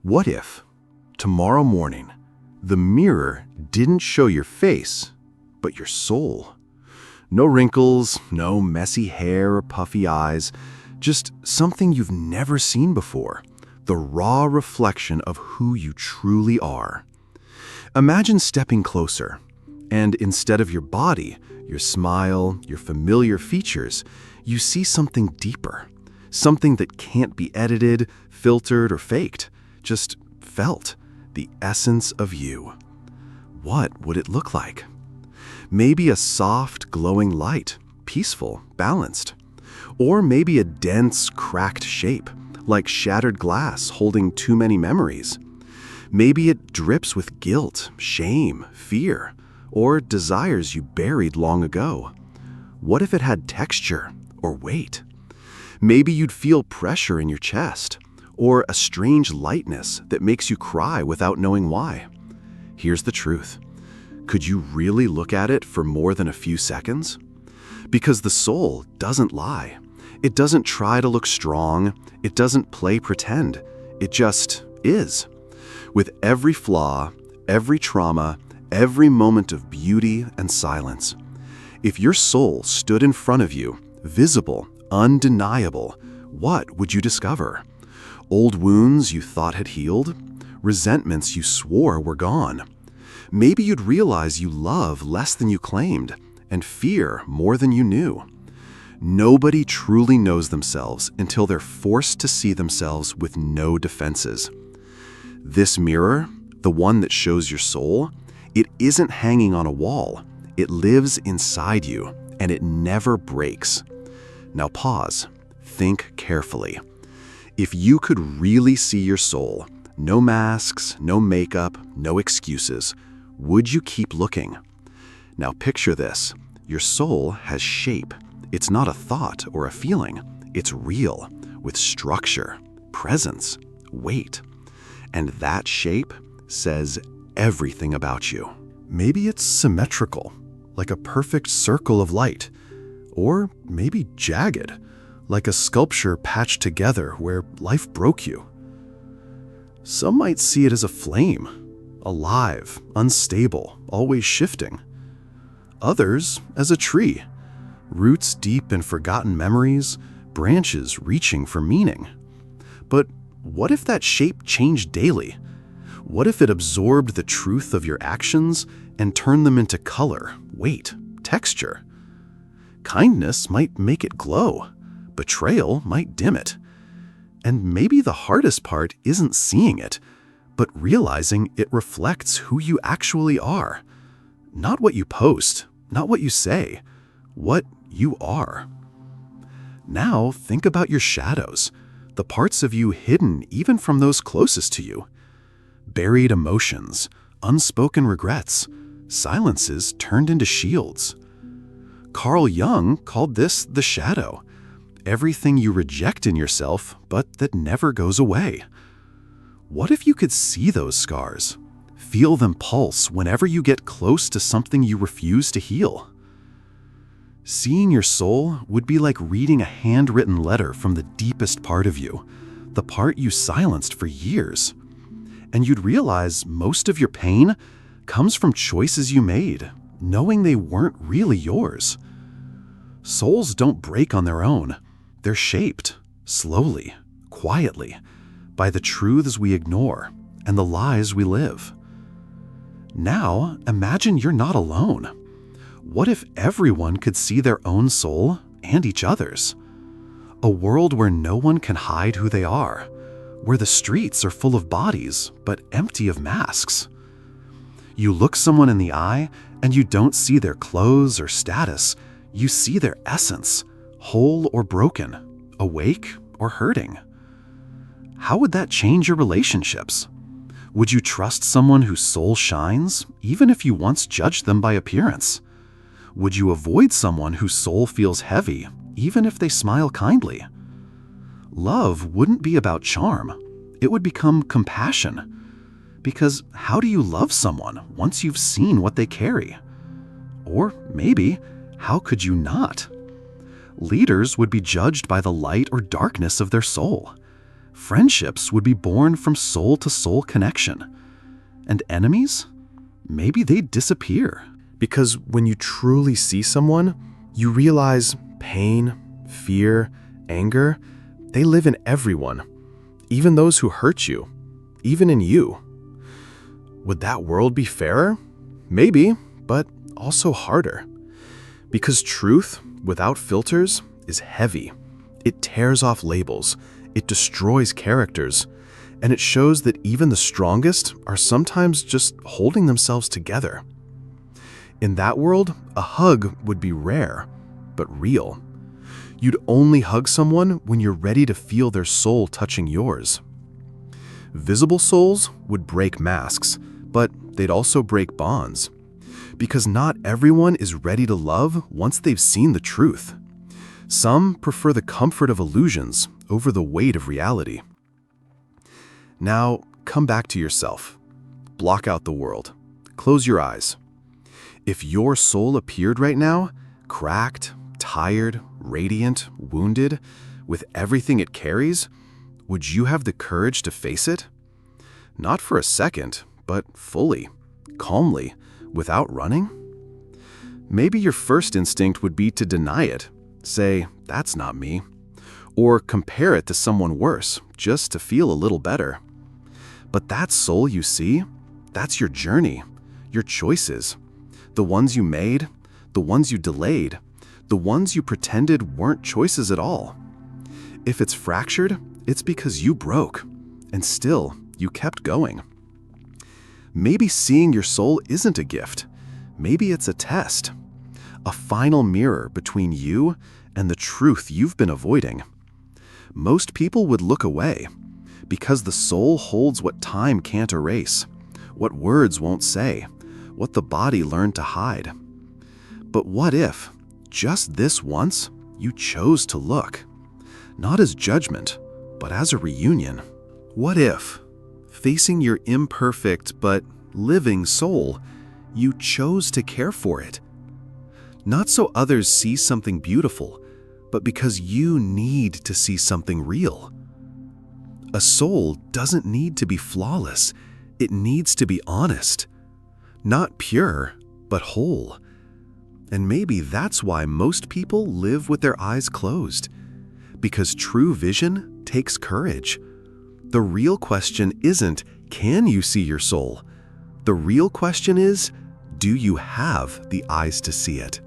What if, tomorrow morning, the mirror didn't show your face, but your soul? No wrinkles, no messy hair or puffy eyes, just something you've never seen before, the raw reflection of who you truly are. Imagine stepping closer, and instead of your body, your smile, your familiar features, you see something deeper, something that can't be edited, filtered, or faked, just felt, the essence of you. What would it look like? Maybe a soft, glowing light, peaceful, balanced. Or maybe a dense, cracked shape, like shattered glass holding too many memories. Maybe it drips with guilt, shame, fear, or desires you buried long ago. What if it had texture or weight? Maybe you'd feel pressure in your chest, or a strange lightness that makes you cry without knowing why. Here's the truth. Could you really look at it for more than a few seconds? Because the soul doesn't lie. It doesn't try to look strong. It doesn't play pretend. It just is. With every flaw, every trauma, every moment of beauty and silence. If your soul stood in front of you, visible, undeniable, what would you discover? Old wounds you thought had healed? Resentments you swore were gone? Maybe you'd realize you love less than you claimed, and fear more than you knew. Nobody truly knows themselves until they're forced to see themselves with no defenses. This mirror, the one that shows your soul, it isn't hanging on a wall. It lives inside you, and it never breaks. Now pause. Think carefully. If you could really see your soul, no masks, no makeup, no excuses, would you keep looking? Now picture this. Your soul has shape. It's not a thought or a feeling. It's real, with structure, presence, weight. And that shape says everything about you. Maybe it's symmetrical, like a perfect circle of light. Or maybe jagged, like a sculpture patched together where life broke you. Some might see it as a flame, alive, unstable, always shifting. Others as a tree, roots deep in forgotten memories, branches reaching for meaning. But what if that shape changed daily? What if it absorbed the truth of your actions and turned them into color, weight, texture? Kindness might make it glow. Betrayal might dim it. And maybe the hardest part isn't seeing it, but realizing it reflects who you actually are. Not what you post, not what you say, what you are. Now think about your shadows, the parts of you hidden even from those closest to you. Buried emotions, unspoken regrets, silences turned into shields. Carl Jung called this the shadow, everything you reject in yourself, but that never goes away. What if you could see those scars, feel them pulse whenever you get close to something you refuse to heal? Seeing your soul would be like reading a handwritten letter from the deepest part of you, the part you silenced for years. And you'd realize most of your pain comes from choices you made, knowing they weren't really yours. Souls don't break on their own. They're shaped, slowly, quietly, by the truths we ignore and the lies we live. Now, imagine you're not alone. What if everyone could see their own soul and each other's? A world where no one can hide who they are, where the streets are full of bodies but empty of masks. You look someone in the eye and you don't see their clothes or status. You see their essence, whole or broken, awake or hurting. How would that change your relationships? Would you trust someone whose soul shines, even if you once judged them by appearance? Would you avoid someone whose soul feels heavy, even if they smile kindly? Love wouldn't be about charm. It would become compassion. Because how do you love someone once you've seen what they carry? Or maybe, how could you not? Leaders would be judged by the light or darkness of their soul. Friendships would be born from soul-to-soul connection. And enemies? Maybe they'd disappear. Because when you truly see someone, you realize pain, fear, anger, they live in everyone, even those who hurt you, even in you. Would that world be fairer? Maybe, but also harder. Because truth, without filters, is heavy. It tears off labels, it destroys characters, and it shows that even the strongest are sometimes just holding themselves together. In that world, a hug would be rare, but real. You'd only hug someone when you're ready to feel their soul touching yours. Visible souls would break masks, but they'd also break bonds. Because not everyone is ready to love once they've seen the truth. Some prefer the comfort of illusions over the weight of reality. Now, come back to yourself. Block out the world. Close your eyes. If your soul appeared right now, cracked, tired, radiant, wounded, with everything it carries, would you have the courage to face it? Not for a second, but fully, calmly, without running? Maybe your first instinct would be to deny it, say, "That's not me," or compare it to someone worse, just to feel a little better. But that soul you see, that's your journey, your choices, the ones you made, the ones you delayed, the ones you pretended weren't choices at all. If it's fractured, it's because you broke, and still, you kept going. Maybe seeing your soul isn't a gift. Maybe it's a test, a final mirror between you and the truth you've been avoiding. Most people would look away, because the soul holds what time can't erase, what words won't say, what the body learned to hide. But what if, just this once, you chose to look? Not as judgment, but as a reunion. What if, facing your imperfect but living soul, you chose to care for it? Not so others see something beautiful, but because you need to see something real. A soul doesn't need to be flawless. It needs to be honest. Not pure, but whole. And maybe that's why most people live with their eyes closed. Because true vision takes courage. The real question isn't, can you see your soul? The real question is, do you have the eyes to see it?